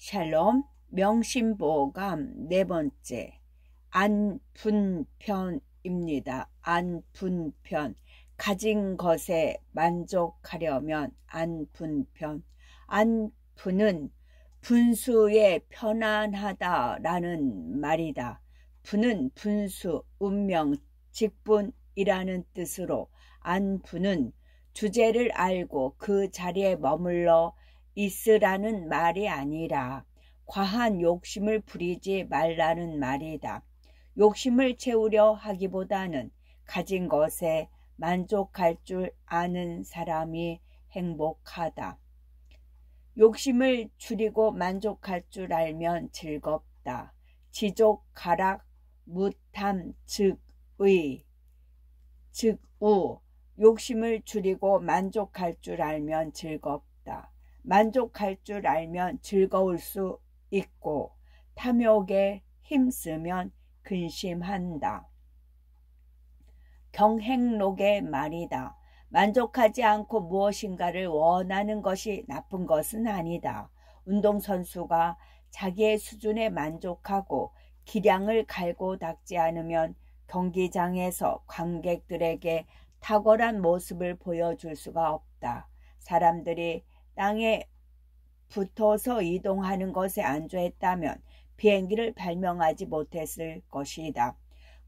샬롬 명심보감 네 번째 안분편입니다. 안분편 가진 것에 만족하려면 안분편. 안분은 분수에 편안하다라는 말이다. 분은 분수, 운명, 직분이라는 뜻으로 안분은 주제를 알고 그 자리에 머물러 있으라는 말이 아니라 과한 욕심을 부리지 말라는 말이다. 욕심을 채우려 하기보다는 가진 것에 만족할 줄 아는 사람이 행복하다. 욕심을 줄이고 만족할 줄 알면 즐겁다. 지족, 가락, 무탐, 즉의, 즉우. 욕심을 줄이고 만족할 줄 알면 즐겁다. 만족할 줄 알면 즐거울 수 있고 탐욕에 힘쓰면 근심한다. 경행록의 말이다. 만족하지 않고 무엇인가를 원하는 것이 나쁜 것은 아니다. 운동선수가 자기의 수준에 만족하고 기량을 갈고 닦지 않으면 경기장에서 관객들에게 탁월한 모습을 보여줄 수가 없다. 사람들이 땅에 붙어서 이동하는 것에 안주했다면 비행기를 발명하지 못했을 것이다.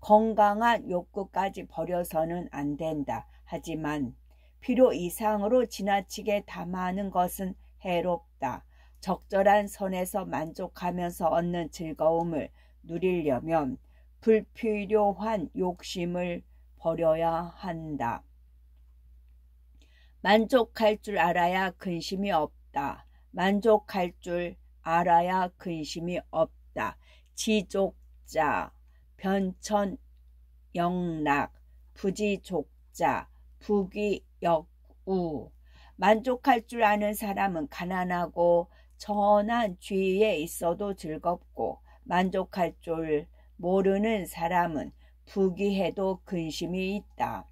건강한 욕구까지 버려서는 안 된다. 하지만 필요 이상으로 지나치게 탐하는 것은 해롭다. 적절한 선에서 만족하면서 얻는 즐거움을 누리려면 불필요한 욕심을 버려야 한다. 만족할 줄 알아야 근심이 없다. 만족할 줄 알아야 근심이 없다. 지족자, 변천영락, 부지족자, 부귀역우. 만족할 줄 아는 사람은 가난하고 천한 주위에 있어도 즐겁고, 만족할 줄 모르는 사람은 부귀해도 근심이 있다.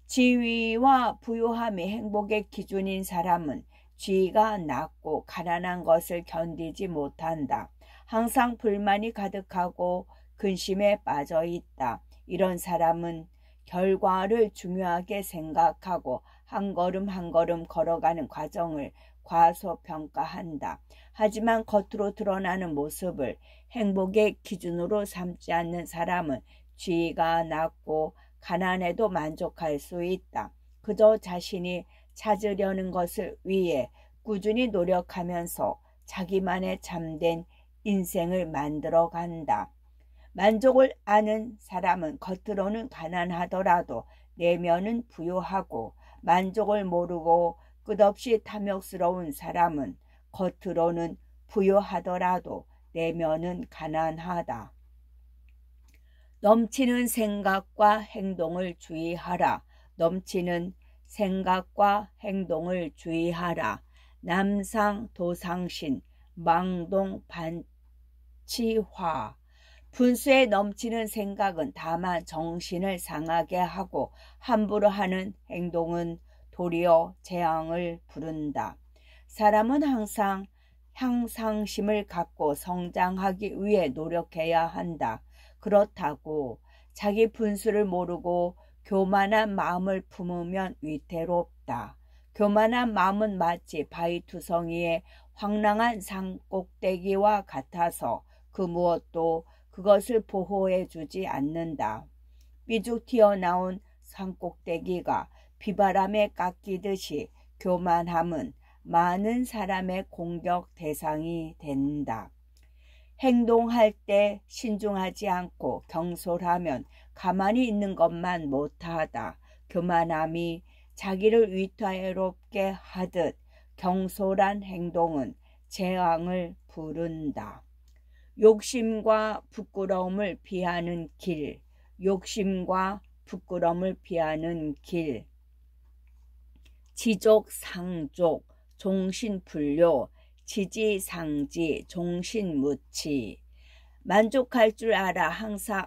지위와 부유함이 행복의 기준인 사람은 지위가 낮고 가난한 것을 견디지 못한다. 항상 불만이 가득하고 근심에 빠져 있다. 이런 사람은 결과를 중요하게 생각하고 한 걸음 한 걸음 걸어가는 과정을 과소평가한다. 하지만 겉으로 드러나는 모습을 행복의 기준으로 삼지 않는 사람은 지위가 낮고 가난해도 만족할 수 있다. 그저 자신이 찾으려는 것을 위해 꾸준히 노력하면서 자기만의 참된 인생을 만들어 간다. 만족을 아는 사람은 겉으로는 가난하더라도 내면은 부유하고, 만족을 모르고 끝없이 탐욕스러운 사람은 겉으로는 부유하더라도 내면은 가난하다. 넘치는 생각과 행동을 주의하라. 넘치는 생각과 행동을 주의하라. 남상도상신, 망동반치화. 분수에 넘치는 생각은 다만 정신을 상하게 하고 함부로 하는 행동은 도리어 재앙을 부른다. 사람은 항상 향상심을 갖고 성장하기 위해 노력해야 한다. 그렇다고 자기 분수를 모르고 교만한 마음을 품으면 위태롭다. 교만한 마음은 마치 바위투성이의 황량한 산꼭대기와 같아서 그 무엇도 그것을 보호해 주지 않는다. 삐죽 튀어나온 산꼭대기가 비바람에 깎이듯이 교만함은 많은 사람의 공격 대상이 된다. 행동할 때 신중하지 않고 경솔하면 가만히 있는 것만 못하다. 교만함이 자기를 위태롭게 하듯 경솔한 행동은 재앙을 부른다. 욕심과 부끄러움을 피하는 길. 욕심과 부끄러움을 피하는 길. 지족상족, 종신불료, 지지상지, 종신무치. 만족할 줄 알아. 항상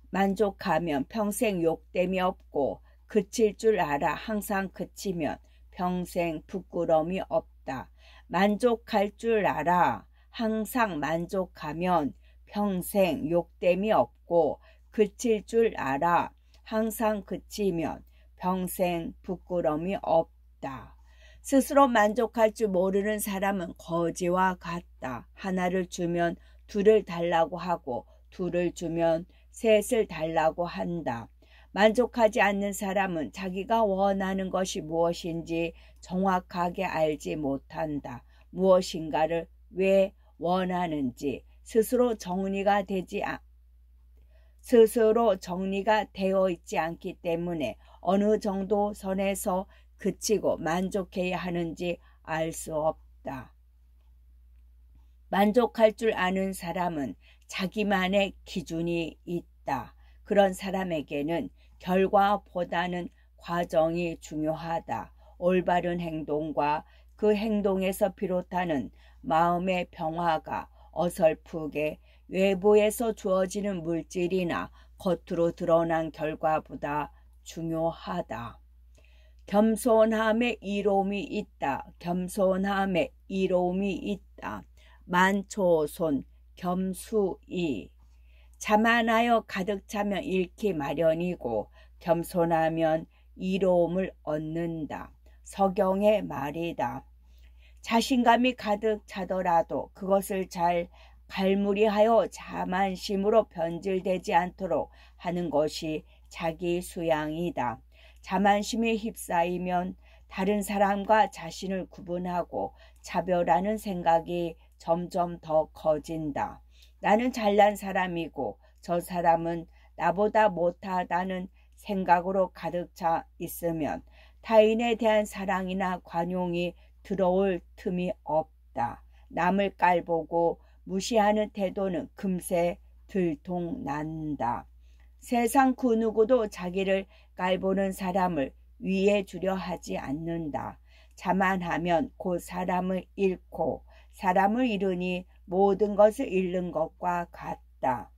만족하면 평생 욕됨이 없고, 그칠 줄 알아. 항상 그치면 평생 부끄러움이 없다. 만족할 줄 알아. 항상 만족하면 평생 욕됨이 없고 그칠 줄 알아. 항상 그치면 평생 부끄러움이 없다. 스스로 만족할 줄 모르는 사람은 거지와 같다. 하나를 주면 둘을 달라고 하고 둘을 주면 셋을 달라고 한다. 만족하지 않는 사람은 자기가 원하는 것이 무엇인지 정확하게 알지 못한다. 무엇인가를 왜 원하는지 스스로 정리가 되어 있지 않기 때문에 어느 정도 선에서 그치고 만족해야 하는지 알 수 없다. 만족할 줄 아는 사람은 자기만의 기준이 있다. 그런 사람에게는 결과보다는 과정이 중요하다. 올바른 행동과 그 행동에서 비롯하는 마음의 평화가 어설프게 외부에서 주어지는 물질이나 겉으로 드러난 결과보다 중요하다. 겸손함에 이로움이 있다. 겸손함에 이로움이 있다. 만초손 겸수이. 자만하여 가득 차면 잃기 마련이고 겸손하면 이로움을 얻는다. 서경의 말이다. 자신감이 가득 차더라도 그것을 잘 갈무리하여 자만심으로 변질되지 않도록 하는 것이 자기 수양이다. 자만심에 휩싸이면 다른 사람과 자신을 구분하고 차별하는 생각이 점점 더 커진다. 나는 잘난 사람이고 저 사람은 나보다 못하다는 생각으로 가득 차 있으면 타인에 대한 사랑이나 관용이 들어올 틈이 없다. 남을 깔보고 무시하는 태도는 금세 들통난다. 세상 그 누구도 자기를 깔보는 사람을 위해 주려 하지 않는다. 자만하면 곧 사람을 잃고 사람을 잃으니 모든 것을 잃는 것과 같다.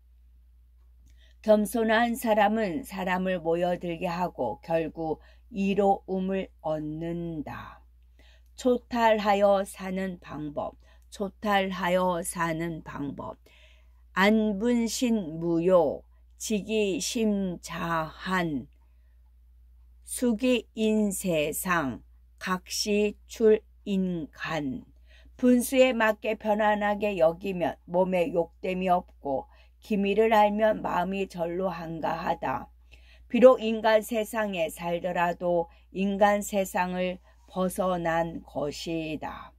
겸손한 사람은 사람을 모여들게 하고 결국 이로움을 얻는다. 초탈하여 사는 방법. 초탈하여 사는 방법. 안분신무요 지기심자한 수기인세상 각시출인간. 분수에 맞게 편안하게 여기면 몸에 욕됨이 없고 기미를 알면 마음이 절로 한가하다. 비록 인간 세상에 살더라도 인간 세상을 벗어난 것이다.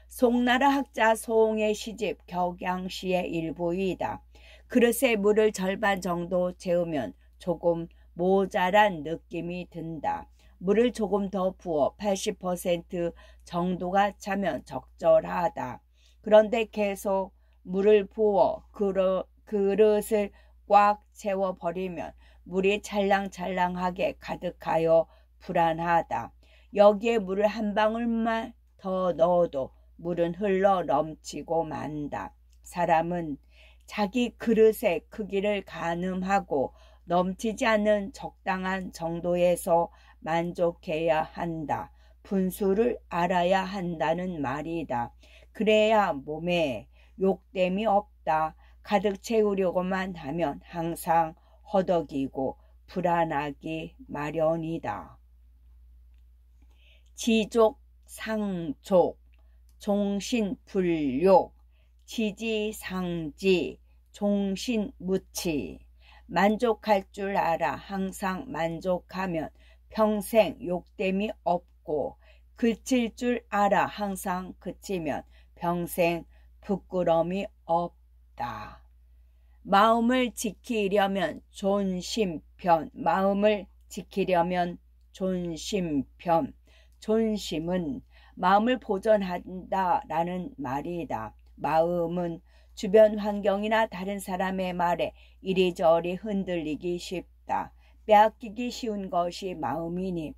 송나라 학자 소홍의 시집 격양시의 일부이다. 그릇에 물을 절반 정도 재우면 조금 모자란 느낌이 든다. 물을 조금 더 부어 80% 정도가 차면 적절하다. 그런데 계속 물을 부어 그릇을 꽉 채워버리면 물이 찰랑찰랑하게 가득하여 불안하다. 여기에 물을 한 방울만 더 넣어도 물은 흘러 넘치고 만다. 사람은 자기 그릇의 크기를 가늠하고 넘치지 않는 적당한 정도에서 만족해야 한다. 분수를 알아야 한다는 말이다. 그래야 몸에 욕됨이 없다. 가득 채우려고만 하면 항상 허덕이고 불안하기 마련이다. 지족, 상족, 종신불욕, 지지상지, 종신무치. 만족할 줄 알아. 항상 만족하면 평생 욕됨이 없고 그칠 줄 알아. 항상 그치면 평생 부끄러움이 없다. 마음을 지키려면 존심편. 마음을 지키려면 존심편. 존심은 마음을 보존한다라는 말이다. 마음은 주변 환경이나 다른 사람의 말에 이리저리 흔들리기 쉽다. 빼앗기기 쉬운 것이 마음이니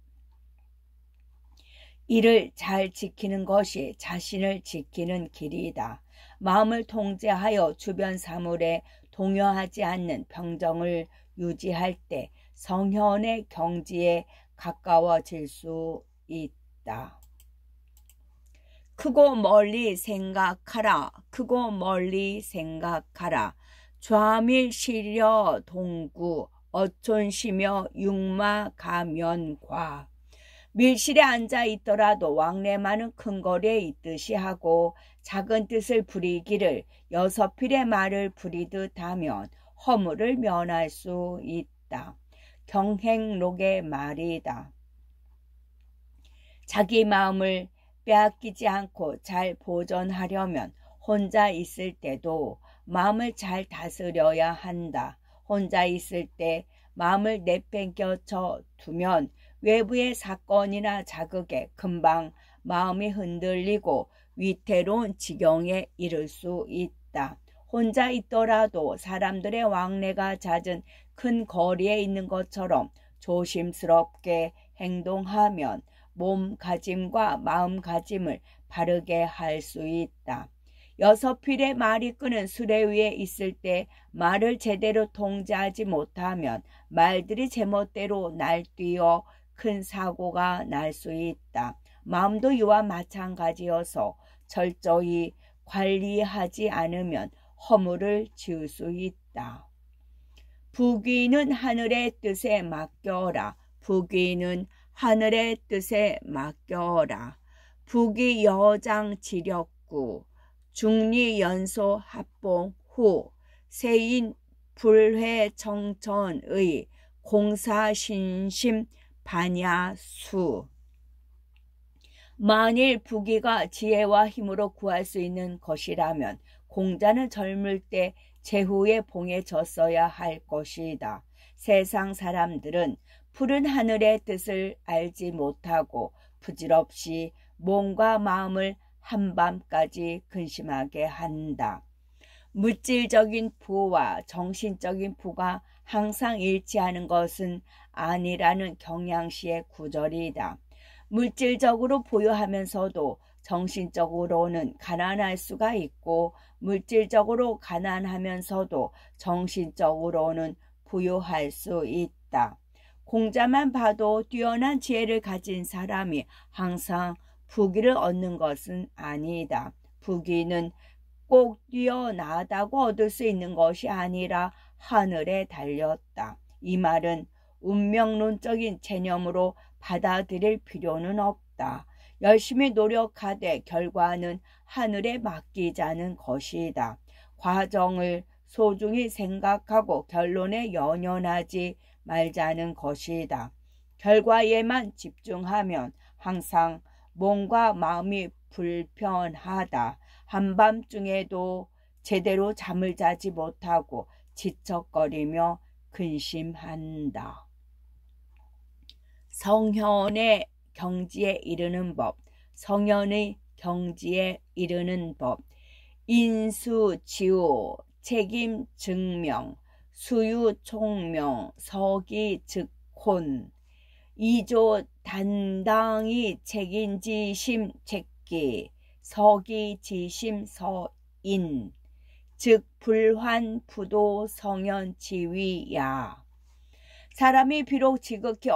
이를 잘 지키는 것이 자신을 지키는 길이다. 마음을 통제하여 주변 사물에 동요하지 않는 평정을 유지할 때 성현의 경지에 가까워질 수 있다. 크고 멀리 생각하라. 크고 멀리 생각하라. 좌밀 시려 동구 어촌 시며 육마 가면과. 밀실에 앉아 있더라도 왕래만은 큰 거리에 있듯이 하고 작은 뜻을 부리기를 여섯 필의 말을 부리듯 하면 허물을 면할 수 있다. 경행록의 말이다. 자기 마음을 빼앗기지 않고 잘 보존하려면 혼자 있을 때도 마음을 잘 다스려야 한다. 혼자 있을 때 마음을 내팽겨쳐 두면 외부의 사건이나 자극에 금방 마음이 흔들리고 위태로운 지경에 이를 수 있다. 혼자 있더라도 사람들의 왕래가 잦은 큰 거리에 있는 것처럼 조심스럽게 행동하면 몸가짐과 마음가짐을 바르게 할 수 있다. 여섯 필의 말이 끄는 수레 위에 있을 때 말을 제대로 통제하지 못하면 말들이 제멋대로 날뛰어 큰 사고가 날 수 있다. 마음도 이와 마찬가지여서 철저히 관리하지 않으면 허물을 지을 수 있다. 부귀는 하늘의 뜻에 맡겨라. 부귀는 하늘의 뜻에 맡겨라. 부귀 여장 지력구 중리 연소 합봉 후 세인 불회 청천의 공사신심 반야수. 만일 부귀가 지혜와 힘으로 구할 수 있는 것이라면 공자는 젊을 때 제후의 봉에 졌어야 할 것이다. 세상 사람들은 푸른 하늘의 뜻을 알지 못하고 부질없이 몸과 마음을 한밤까지 근심하게 한다. 물질적인 부와 정신적인 부가 항상 일치하는 것은 아니라는 경양시의 구절이다. 물질적으로 부유하면서도 정신적으로는 가난할 수가 있고 물질적으로 가난하면서도 정신적으로는 부유할 수 있다. 공자만 봐도 뛰어난 지혜를 가진 사람이 항상 부귀를 얻는 것은 아니다. 부귀는 꼭 뛰어나다고 얻을 수 있는 것이 아니라 하늘에 달렸다. 이 말은 운명론적인 체념으로 받아들일 필요는 없다. 열심히 노력하되 결과는 하늘에 맡기자는 것이다. 과정을 소중히 생각하고 결론에 연연하지 말자는 것이다. 결과에만 집중하면 항상 몸과 마음이 불편하다. 한밤중에도 제대로 잠을 자지 못하고 지척거리며 근심한다. 성현의 경지에 이르는 법. 성현의 경지에 이르는 법. 인수지우 책임 증명 수유 총명 서기 즉혼 이조 단당히 책임지심 책기 서기 지심 서인 즉 불환 부도 성현 지위야. 사람이 비록 지극히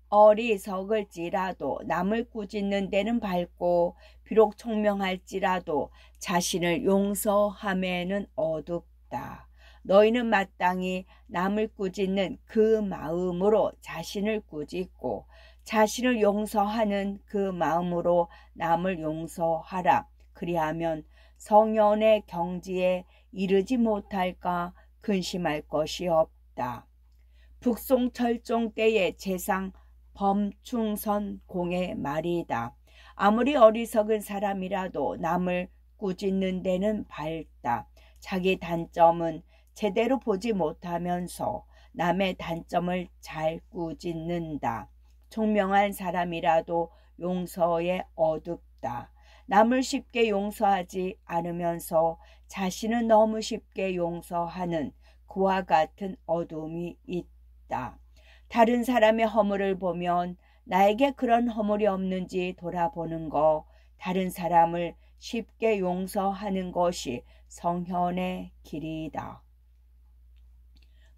어리석을지라도 남을 꾸짖는 데는 밝고 비록 총명할지라도 자신을 용서함에는 어둡다. 너희는 마땅히 남을 꾸짖는 그 마음으로 자신을 꾸짖고 자신을 용서하는 그 마음으로 남을 용서하라. 그리하면 성현의 경지에 이르지 못할까 근심할 것이 없다. 북송철종 때의 재상 범충선 공의 말이다. 아무리 어리석은 사람이라도 남을 꾸짖는 데는 밝다. 자기 단점은 제대로 보지 못하면서 남의 단점을 잘 꾸짖는다. 총명한 사람이라도 용서에 어둡다. 남을 쉽게 용서하지 않으면서 자신은 너무 쉽게 용서하는 그와 같은 어둠이 있다. 다른 사람의 허물을 보면 나에게 그런 허물이 없는지 돌아보는 것, 다른 사람을 쉽게 용서하는 것이 성현의 길이다.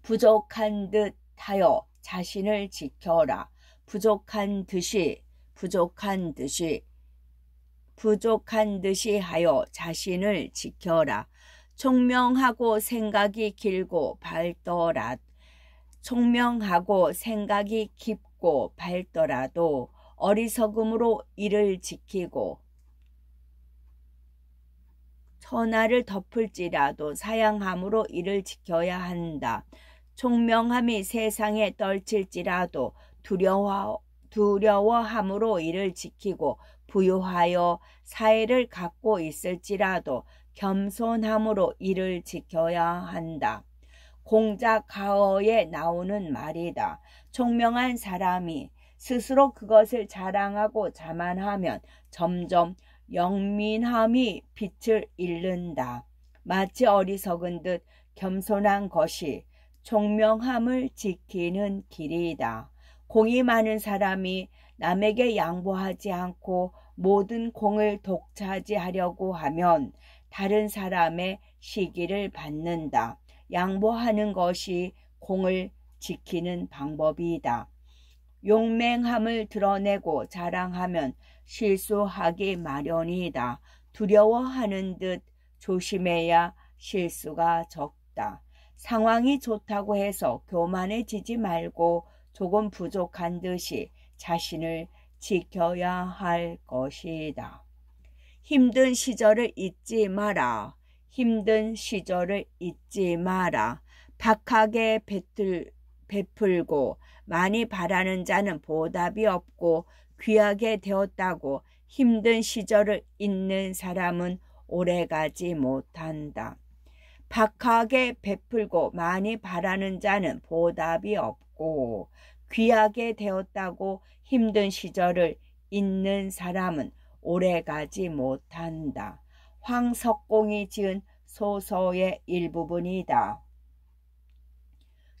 부족한 듯 하여 자신을 지켜라. 부족한 듯이 부족한 듯이 하여 자신을 지켜라. 총명하고 생각이 길고 밝더라도 어리석음으로 이를 지키고 천하를 덮을지라도 사양함으로 이를 지켜야 한다. 총명함이 세상에 떨칠지라도 두려워함으로 이를 지키고 부유하여 사회를 갖고 있을지라도 겸손함으로 이를 지켜야 한다. 공자 가어에 나오는 말이다. 총명한 사람이 스스로 그것을 자랑하고 자만하면 점점 영민함이 빛을 잃는다. 마치 어리석은 듯 겸손한 것이 총명함을 지키는 길이다. 공이 많은 사람이 남에게 양보하지 않고 모든 공을 독차지하려고 하면 다른 사람의 시기를 받는다. 양보하는 것이 공을 지키는 방법이다. 용맹함을 드러내고 자랑하면 실수하기 마련이다. 두려워하는 듯 조심해야 실수가 적다. 상황이 좋다고 해서 교만해지지 말고 조금 부족한 듯이 자신을 지켜야 할 것이다. 힘든 시절을 잊지 마라. 힘든 시절을 잊지 마라. 박하게 베풀고 많이 바라는 자는 보답이 없고 귀하게 되었다고 힘든 시절을 잊는 사람은 오래가지 못한다. 박하게 베풀고 많이 바라는 자는 보답이 없고 귀하게 되었다고 힘든 시절을 잊는 사람은 오래가지 못한다. 황석공이 지은 소설의 일부분이다.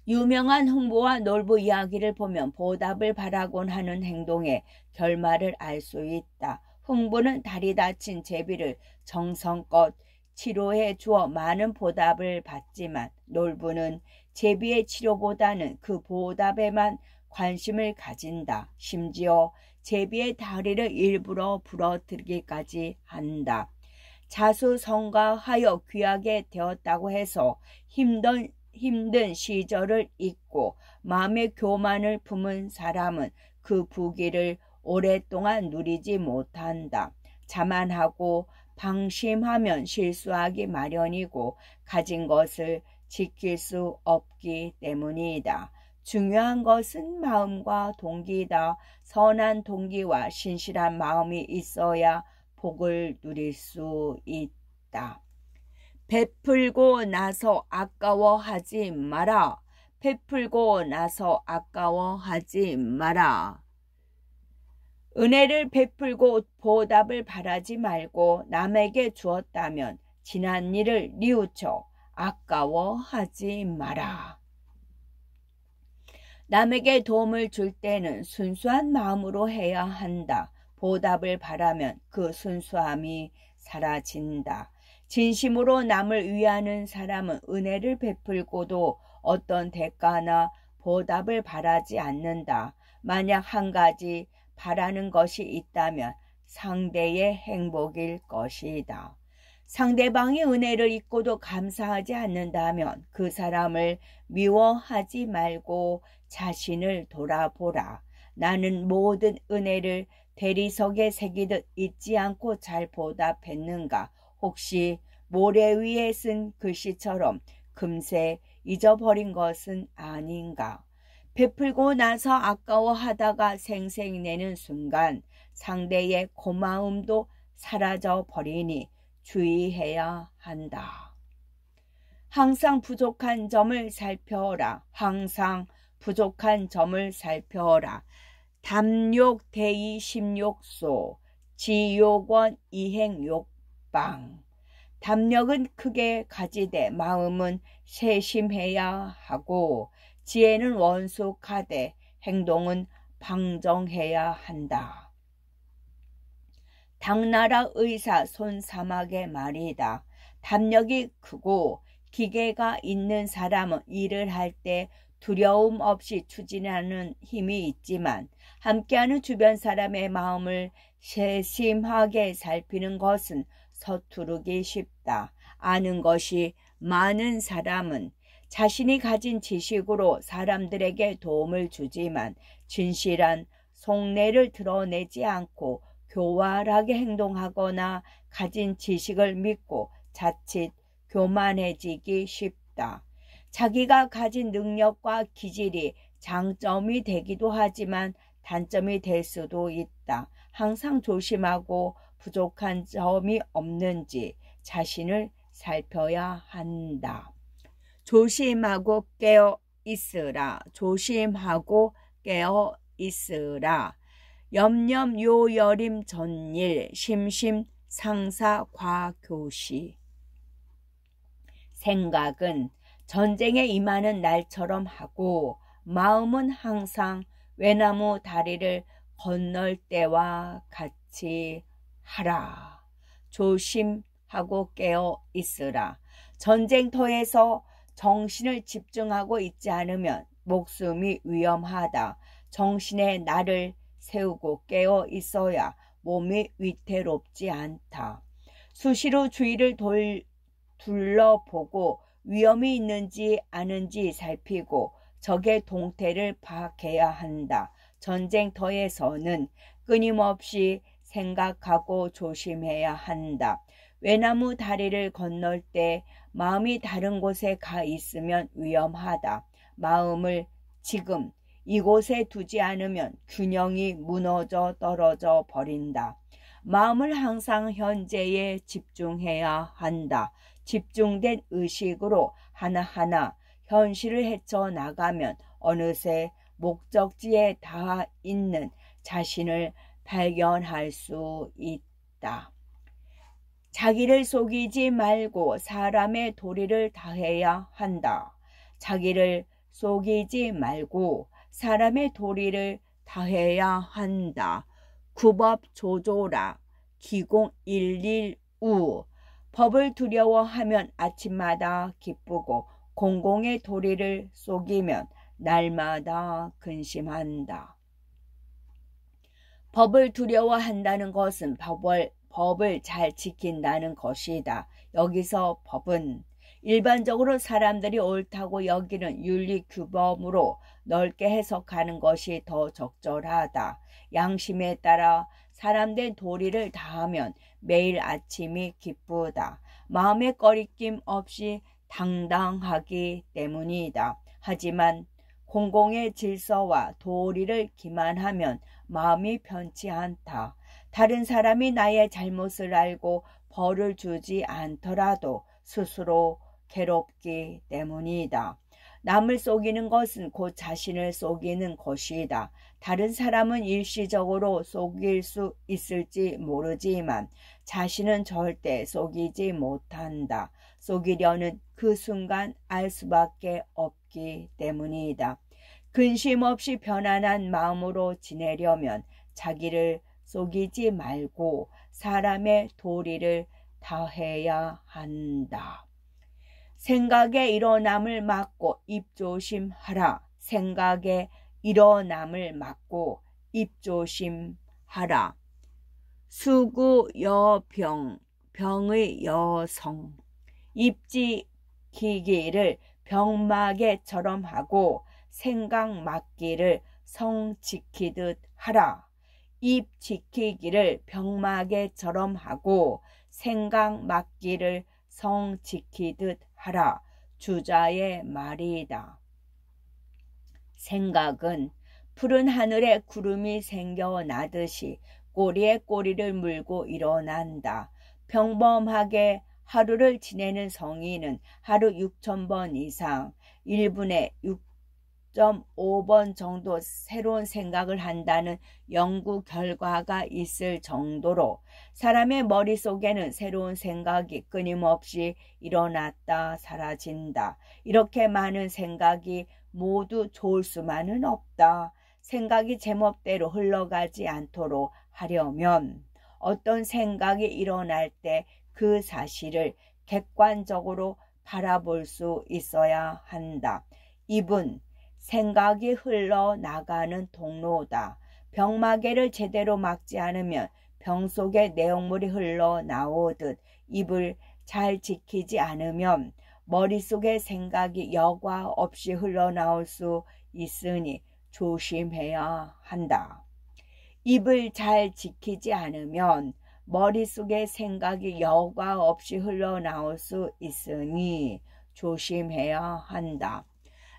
유명한 흥부와 놀부 이야기를 보면 보답을 바라곤 하는 행동의 결말을 알 수 있다. 흥부는 다리 다친 제비를 정성껏 치료해 주어 많은 보답을 받지만 놀부는 제비의 치료보다는 그 보답에만 관심을 가진다. 심지어 제비의 다리를 일부러 부러뜨리기까지 한다. 자수성가하여 귀하게 되었다고 해서 힘든 시절을 잊고 마음의 교만을 품은 사람은 그 부귀를 오랫동안 누리지 못한다. 자만하고 방심하면 실수하기 마련이고 가진 것을 지킬 수 없기 때문이다. 중요한 것은 마음과 동기다. 선한 동기와 신실한 마음이 있어야 복을 누릴 수 있다. 베풀고 나서 아까워하지 마라. 베풀고 나서 아까워하지 마라. 은혜를 베풀고 보답을 바라지 말고 남에게 주었다면 지난 일을 뉘우쳐 아까워하지 마라. 남에게 도움을 줄 때는 순수한 마음으로 해야 한다. 보답을 바라면 그 순수함이 사라진다. 진심으로 남을 위하는 사람은 은혜를 베풀고도 어떤 대가나 보답을 바라지 않는다. 만약 한 가지 바라는 것이 있다면 상대의 행복일 것이다. 상대방이 은혜를 잊고도 감사하지 않는다면 그 사람을 미워하지 말고 자신을 돌아보라. 나는 모든 은혜를 대리석에 새기듯 잊지 않고 잘 보답했는가? 혹시 모래 위에 쓴 글씨처럼 금세 잊어버린 것은 아닌가? 베풀고 나서 아까워하다가 생색내는 순간 상대의 고마움도 사라져 버리니 주의해야 한다. 항상 부족한 점을 살펴라. 항상 부족한 점을 살펴라. 담욕 대이 심욕소 지욕원 이행욕방. 담력은 크게 가지되 마음은 세심해야 하고 지혜는 원숙하되 행동은 방정해야 한다. 당나라 의사 손사막의 말이다. 담력이 크고 기계가 있는 사람은 일을 할 때 두려움 없이 추진하는 힘이 있지만 함께하는 주변 사람의 마음을 세심하게 살피는 것은 서투르기 쉽다. 아는 것이 많은 사람은 자신이 가진 지식으로 사람들에게 도움을 주지만 진실한 속내를 드러내지 않고 교활하게 행동하거나 가진 지식을 믿고 자칫 교만해지기 쉽다. 자기가 가진 능력과 기질이 장점이 되기도 하지만 단점이 될 수도 있다. 항상 조심하고 부족한 점이 없는지 자신을 살펴야 한다. 조심하고 깨어 있으라. 조심하고 깨어 있으라. 염염요여림 전일 심심 상사 과교시. 생각은 전쟁에 임하는 날처럼 하고 마음은 항상 외나무 다리를 건널 때와 같이 하라. 조심하고 깨어 있으라. 전쟁터에서 정신을 집중하고 있지 않으면 목숨이 위험하다. 정신에 날을 세우고 깨어 있어야 몸이 위태롭지 않다. 수시로 주위를 둘러보고 위험이 있는지 아는지 살피고 적의 동태를 파악해야 한다. 전쟁터에서는 끊임없이 생각하고 조심해야 한다. 외나무 다리를 건널 때 마음이 다른 곳에 가 있으면 위험하다. 마음을 지금 이곳에 두지 않으면 균형이 무너져 떨어져 버린다. 마음을 항상 현재에 집중해야 한다. 집중된 의식으로 하나하나 현실을 헤쳐나가면 어느새 목적지에 닿아 있는 자신을 발견할 수 있다. 자기를 속이지 말고 사람의 도리를 다해야 한다. 자기를 속이지 말고 사람의 도리를 다해야 한다. 구법 조조라. 기공11우. 법을 두려워하면 아침마다 기쁘고 공공의 도리를 속이면 날마다 근심한다. 법을 두려워한다는 것은 법을 잘 지킨다는 것이다. 여기서 법은 일반적으로 사람들이 옳다고 여기는 윤리규범으로 넓게 해석하는 것이 더 적절하다. 양심에 따라 사람된 도리를 다하면 매일 아침이 기쁘다. 마음의 꺼리낌 없이 당당하기 때문이다. 하지만 공공의 질서와 도리를 기만하면 마음이 편치 않다. 다른 사람이 나의 잘못을 알고 벌을 주지 않더라도 스스로 괴롭기 때문이다. 남을 속이는 것은 곧 자신을 속이는 것이다. 다른 사람은 일시적으로 속일 수 있을지 모르지만 자신은 절대 속이지 못한다. 속이려는 그 순간 알 수밖에 없기 때문이다. 근심 없이 편안한 마음으로 지내려면 자기를 속이지 말고 사람의 도리를 다해야 한다. 생각의 일어남을 막고 입조심하라. 생각의 일어남을 막고 입조심하라. 수구여병, 병의 여성. 입지키기를 병마개처럼 하고 생각 막기를 성 지키듯 하라. 입 지키기를 병마개처럼 하고 생각 막기를 성 지키듯 하라. 주자의 말이다. 생각은 푸른 하늘에 구름이 생겨나듯이 꼬리에 꼬리를 물고 일어난다. 평범하게 하루를 지내는 성인은 하루 6,000번 이상 1분에 6.5번 정도 새로운 생각을 한다는 연구 결과가 있을 정도로 사람의 머릿속에는 새로운 생각이 끊임없이 일어났다 사라진다. 이렇게 많은 생각이 모두 좋을 수만은 없다. 생각이 제멋대로 흘러가지 않도록 하려면 어떤 생각이 일어날 때 그 사실을 객관적으로 바라볼 수 있어야 한다. 입은 생각이 흘러나가는 통로다. 병마개를 제대로 막지 않으면 병 속에 내용물이 흘러나오듯 입을 잘 지키지 않으면 머릿속에 생각이 여과 없이 흘러나올 수 있으니 조심해야 한다. 입을 잘 지키지 않으면 머릿속에 생각이 여과 없이 흘러나올 수 있으니 조심해야 한다.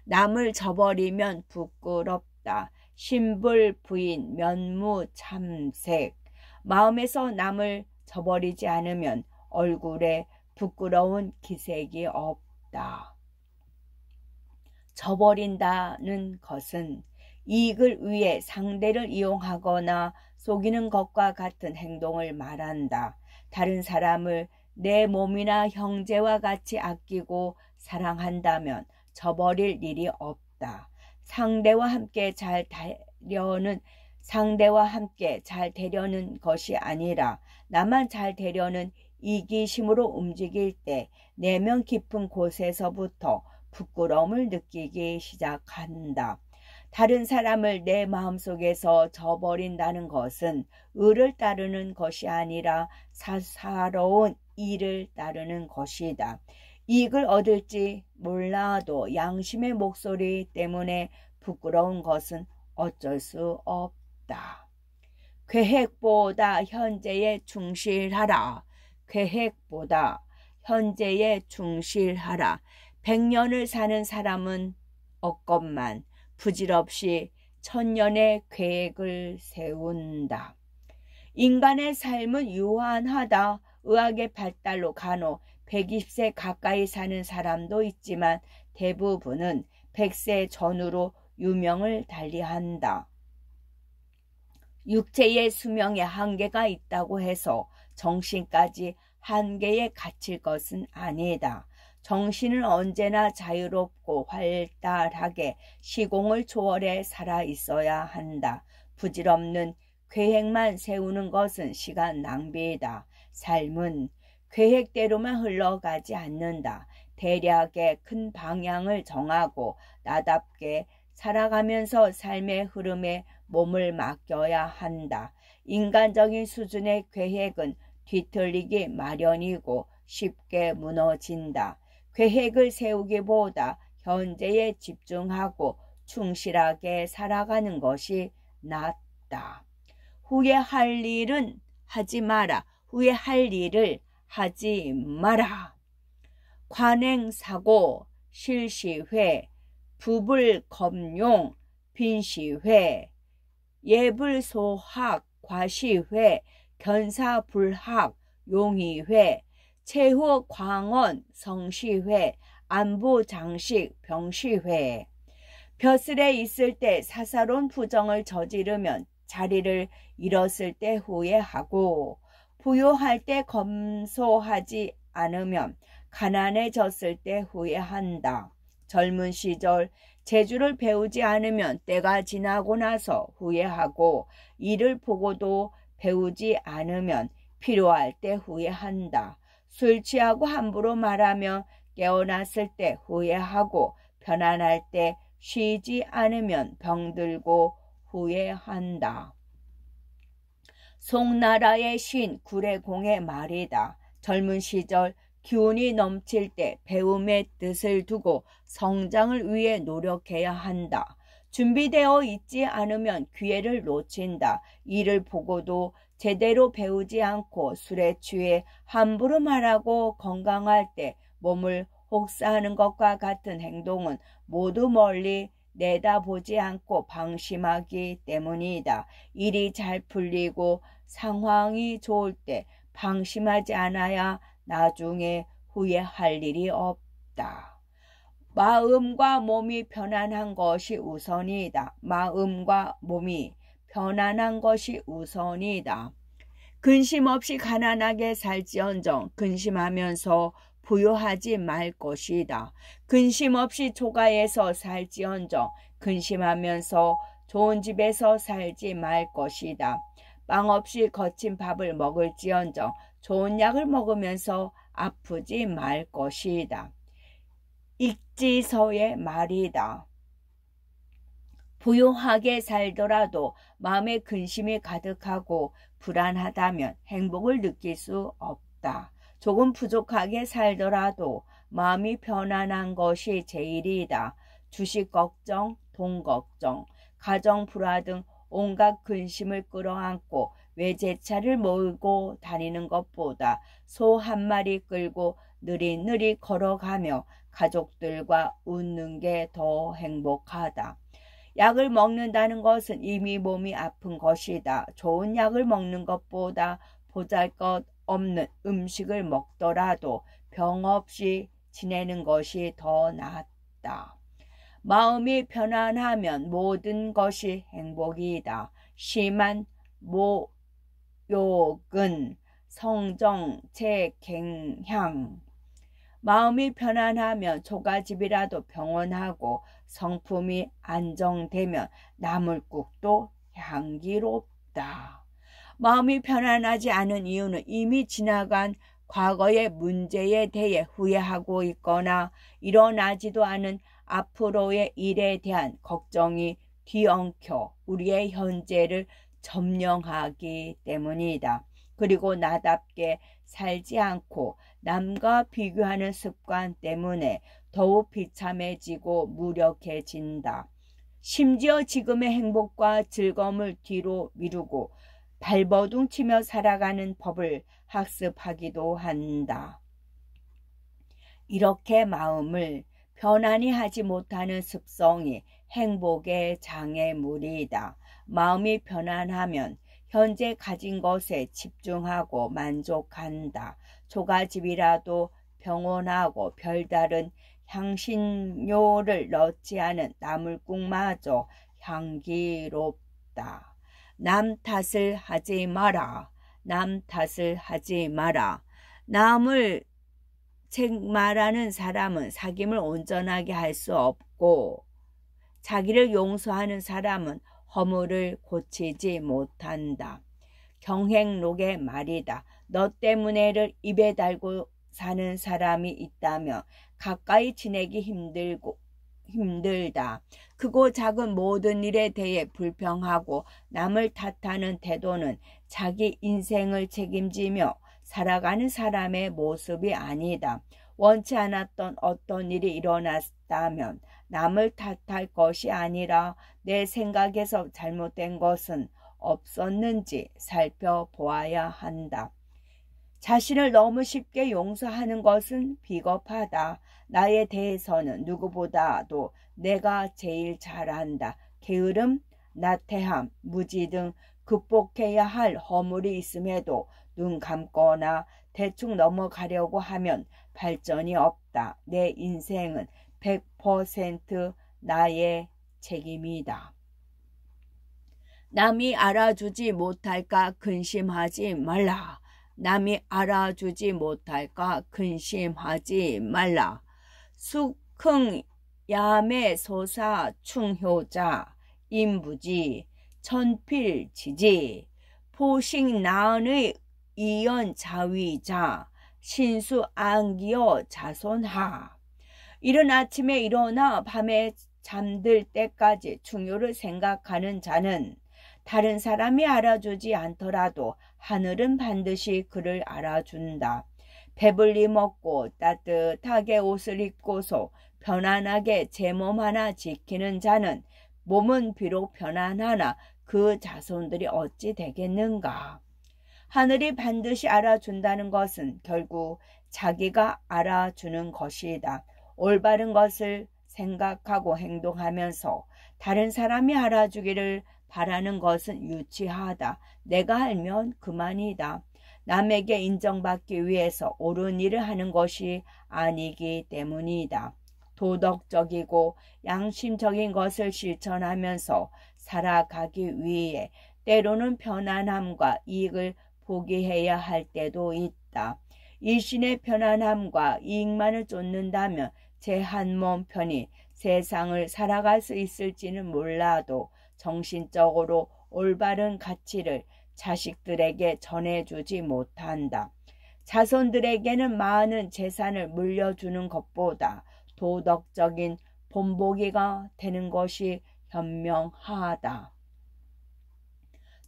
남을 저버리면 부끄럽다. 신불부인 면무참색. 마음에서 남을 저버리지 않으면 얼굴에 부끄러운 기색이 없다. 저버린다는 것은 이익을 위해 상대를 이용하거나 속이는 것과 같은 행동을 말한다. 다른 사람을 내 몸이나 형제와 같이 아끼고 사랑한다면 저버릴 일이 없다. 상대와 함께 잘 되려는 것이 아니라 나만 잘 되려는 이기심으로 움직일 때 내면 깊은 곳에서부터 부끄러움을 느끼기 시작한다. 다른 사람을 내 마음속에서 저버린다는 것은 의를 따르는 것이 아니라 사사로운 이를 따르는 것이다. 이익을 얻을지 몰라도 양심의 목소리 때문에 부끄러운 것은 어쩔 수 없다. 계획보다 현재에 충실하라. 계획보다 현재에 충실하라. 100년을 사는 사람은 없건만 부질없이 1000년의 계획을 세운다. 인간의 삶은 유한하다. 의학의 발달로 간혹 120세 가까이 사는 사람도 있지만 대부분은 100세 전후로 유명을 달리한다. 육체의 수명에 한계가 있다고 해서 정신까지 한계에 갇힐 것은 아니다. 정신은 언제나 자유롭고 활달하게 시공을 초월해 살아 있어야 한다. 부질없는 계획만 세우는 것은 시간 낭비이다. 삶은 계획대로만 흘러가지 않는다. 대략의 큰 방향을 정하고 나답게 살아가면서 삶의 흐름에 몸을 맡겨야 한다. 인간적인 수준의 계획은 뒤틀리기 마련이고 쉽게 무너진다. 계획을 세우기보다 현재에 집중하고 충실하게 살아가는 것이 낫다. 후회할 일은 하지 마라. 후회할 일을 하지 마라. 관행사고, 실시회, 부불검용, 빈시회, 예불소학, 과시회, 견사불학, 용의회, 최후광원, 성시회, 안부장식, 병시회. 벼슬에 있을 때 사사로운 부정을 저지르면 자리를 잃었을 때 후회하고, 부유할 때 검소하지 않으면 가난해졌을 때 후회한다. 젊은 시절 재주를 배우지 않으면 때가 지나고 나서 후회하고, 일을 보고도 배우지 않으면 필요할 때 후회한다. 술 취하고 함부로 말하며 깨어났을 때 후회하고, 편안할 때 쉬지 않으면 병들고 후회한다. 송나라의 신 구례공의 말이다. 젊은 시절 기운이 넘칠 때 배움의 뜻을 두고 성장을 위해 노력해야 한다. 준비되어 있지 않으면 기회를 놓친다. 일을 보고도 제대로 배우지 않고 술에 취해 함부로 말하고 건강할 때 몸을 혹사하는 것과 같은 행동은 모두 멀리 내다보지 않고 방심하기 때문이다. 일이 잘 풀리고 상황이 좋을 때 방심하지 않아야 나중에 후회할 일이 없다. 마음과 몸이 편안한 것이 우선이다. 마음과 몸이 편안한 것이 우선이다. 근심 없이 가난하게 살지언정 근심하면서 부유하지 말 것이다. 근심 없이 초가에서 살지언정 근심하면서 좋은 집에서 살지 말 것이다. 빵 없이 거친 밥을 먹을지언정 좋은 약을 먹으면서 아프지 말 것이다. 익지서의 말이다. 부유하게 살더라도 마음에 근심이 가득하고 불안하다면 행복을 느낄 수 없다. 조금 부족하게 살더라도 마음이 편안한 것이 제일이다. 주식 걱정, 돈 걱정, 가정 불화 등 온갖 근심을 끌어안고 외제차를 몰고 다니는 것보다 소 한 마리 끌고 느릿느릿 걸어가며 가족들과 웃는 게 더 행복하다. 약을 먹는다는 것은 이미 몸이 아픈 것이다. 좋은 약을 먹는 것보다 보잘것없는 음식을 먹더라도 병 없이 지내는 것이 더 낫다. 마음이 편안하면 모든 것이 행복이다. 심한 모욕은 성정체갱향. 마음이 편안하면 초가집이라도 평온하고 성품이 안정되면 나물국도 향기롭다. 마음이 편안하지 않은 이유는 이미 지나간 과거의 문제에 대해 후회하고 있거나 일어나지도 않은 앞으로의 일에 대한 걱정이 뒤엉켜 우리의 현재를 점령하기 때문이다. 그리고 나답게 살지 않고 남과 비교하는 습관 때문에 더욱 비참해지고 무력해진다. 심지어 지금의 행복과 즐거움을 뒤로 미루고 발버둥 치며 살아가는 법을 학습하기도 한다. 이렇게 마음을 편안히 하지 못하는 습성이 행복의 장애물이다. 마음이 편안하면 현재 가진 것에 집중하고 만족한다. 초가집이라도 평온하고 별다른 향신료를 넣지 않은 나물국마저 향기롭다. 남 탓을 하지 마라. 남 탓을 하지 마라. 남을 책말하는 사람은 사귐을 온전하게 할 수 없고 자기를 용서하는 사람은 허물을 고치지 못한다. 경행록의 말이다. 너 때문에를 입에 달고 사는 사람이 있다면 가까이 지내기 힘들다. 크고 작은 모든 일에 대해 불평하고 남을 탓하는 태도는 자기 인생을 책임지며 살아가는 사람의 모습이 아니다. 원치 않았던 어떤 일이 일어났다면 남을 탓할 것이 아니라 내 생각에서 잘못된 것은 없었는지 살펴보아야 한다. 자신을 너무 쉽게 용서하는 것은 비겁하다. 나에 대해서는 누구보다도 내가 제일 잘한다. 게으름, 나태함, 무지 등 극복해야 할 허물이 있음에도 눈 감거나 대충 넘어가려고 하면 발전이 없다. 내 인생은 100% 나의 책임이다. 남이 알아주지 못할까 근심하지 말라. 남이 알아주지 못할까 근심하지 말라. 숙흥 야매 소사 충효자 인부지 천필지지 포식 나은의 이연 자위자 신수 안기어 자손하. 이른 아침에 일어나 밤에 잠들 때까지 충효를 생각하는 자는 다른 사람이 알아주지 않더라도 하늘은 반드시 그를 알아준다. 배불리 먹고 따뜻하게 옷을 입고서 편안하게 제 몸 하나 지키는 자는 몸은 비록 편안하나 그 자손들이 어찌 되겠는가. 하늘이 반드시 알아준다는 것은 결국 자기가 알아주는 것이다. 올바른 것을 생각하고 행동하면서 다른 사람이 알아주기를 바라는 것은 유치하다. 내가 알면 그만이다. 남에게 인정받기 위해서 옳은 일을 하는 것이 아니기 때문이다. 도덕적이고 양심적인 것을 실천하면서 살아가기 위해 때로는 편안함과 이익을 포기해야 할 때도 있다. 일신의 편안함과 이익만을 쫓는다면 제 한 몸 편히 세상을 살아갈 수 있을지는 몰라도 정신적으로 올바른 가치를 자식들에게 전해주지 못한다. 자손들에게는 많은 재산을 물려주는 것보다 도덕적인 본보기가 되는 것이 현명하다.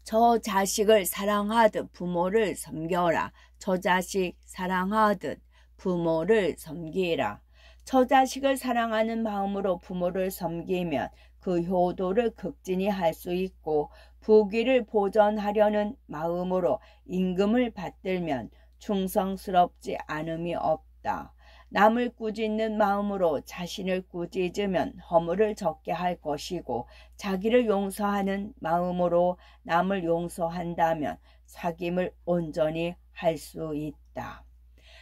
저 자식을 사랑하듯 부모를 섬겨라. 저 자식 사랑하듯 부모를 섬기라. 저 자식을 사랑하는 마음으로 부모를 섬기면 그 효도를 극진히 할 수 있고, 부귀를 보전하려는 마음으로 임금을 받들면 충성스럽지 않음이 없다. 남을 꾸짖는 마음으로 자신을 꾸짖으면 허물을 적게 할 것이고, 자기를 용서하는 마음으로 남을 용서한다면 사귐을 온전히 할 수 있다.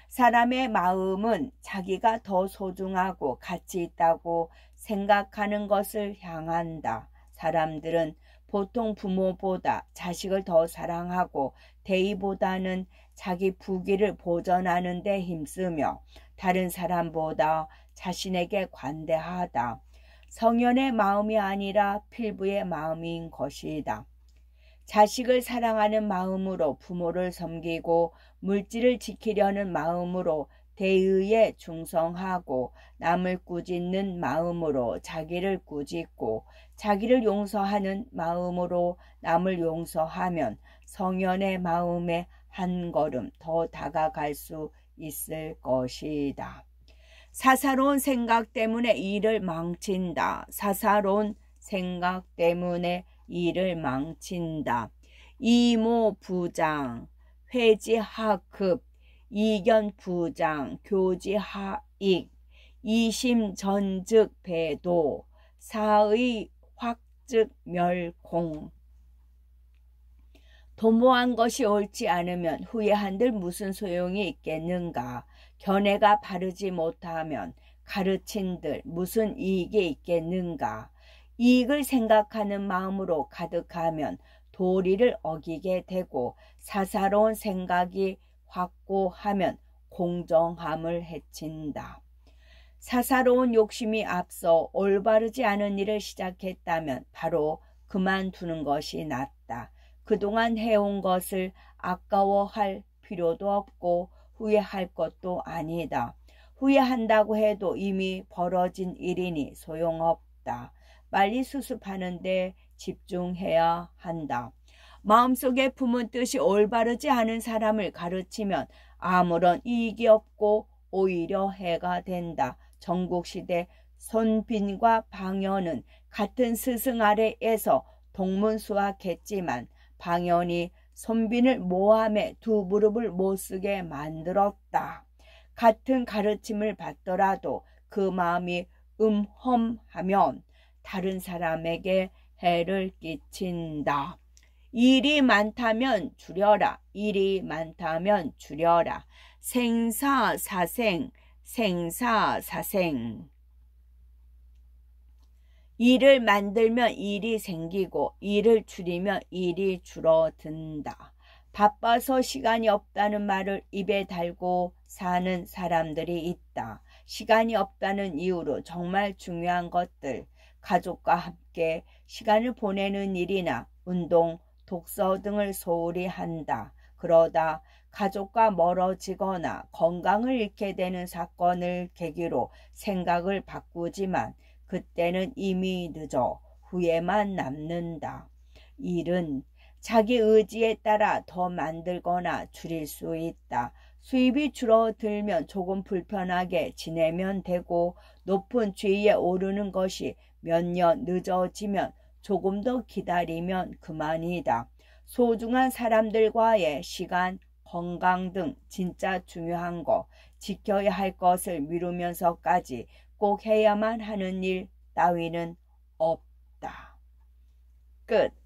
사람의 마음은 자기가 더 소중하고 가치 있다고 생각하는 것을 향한다. 사람들은 보통 부모보다 자식을 더 사랑하고 대의보다는 자기 부귀를 보전하는 데 힘쓰며 다른 사람보다 자신에게 관대하다. 성현의 마음이 아니라 필부의 마음인 것이다. 자식을 사랑하는 마음으로 부모를 섬기고 물질을 지키려는 마음으로 대의에 충성하고 남을 꾸짖는 마음으로 자기를 꾸짖고 자기를 용서하는 마음으로 남을 용서하면 성현의 마음에 한 걸음 더 다가갈 수 있을 것이다. 사사로운 생각 때문에 일을 망친다. 사사로운 생각 때문에 일을 망친다. 이모 부장, 회지 하급, 이견 부장, 교지 하익, 이심 전즉 배도, 사의 확즉 멸공. 도모한 것이 옳지 않으면 후회한들 무슨 소용이 있겠는가. 견해가 바르지 못하면 가르친들 무슨 이익이 있겠는가. 이익을 생각하는 마음으로 가득하면 도리를 어기게 되고, 사사로운 생각이 확고하면 공정함을 해친다. 사사로운 욕심이 앞서 올바르지 않은 일을 시작했다면 바로 그만두는 것이 낫다. 그동안 해온 것을 아까워할 필요도 없고 후회할 것도 아니다. 후회한다고 해도 이미 벌어진 일이니 소용없다. 빨리 수습하는 데 집중해야 한다. 마음속에 품은 뜻이 올바르지 않은 사람을 가르치면 아무런 이익이 없고 오히려 해가 된다. 전국시대 손빈과 방연은 같은 스승 아래에서 동문수학했지만 방연이 손빈을 모함에 두 무릎을 못 쓰게 만들었다. 같은 가르침을 받더라도 그 마음이 음험하면 다른 사람에게 해를 끼친다. 일이 많다면 줄여라. 일이 많다면 줄여라. 생사사생, 생사사생. 일을 만들면 일이 생기고 일을 줄이면 일이 줄어든다. 바빠서 시간이 없다는 말을 입에 달고 사는 사람들이 있다. 시간이 없다는 이유로 정말 중요한 것들, 가족과 함께 시간을 보내는 일이나 운동, 독서 등을 소홀히 한다. 그러다 가족과 멀어지거나 건강을 잃게 되는 사건을 계기로 생각을 바꾸지만 그때는 이미 늦어 후회만 남는다. 일은 자기 의지에 따라 더 만들거나 줄일 수 있다. 수입이 줄어들면 조금 불편하게 지내면 되고, 높은 지위에 오르는 것이 몇 년 늦어지면 조금 더 기다리면 그만이다. 소중한 사람들과의 시간, 건강 등 진짜 중요한 거, 지켜야 할 것을 미루면서까지 꼭 해야만 하는 일 따위는 없다. 끝.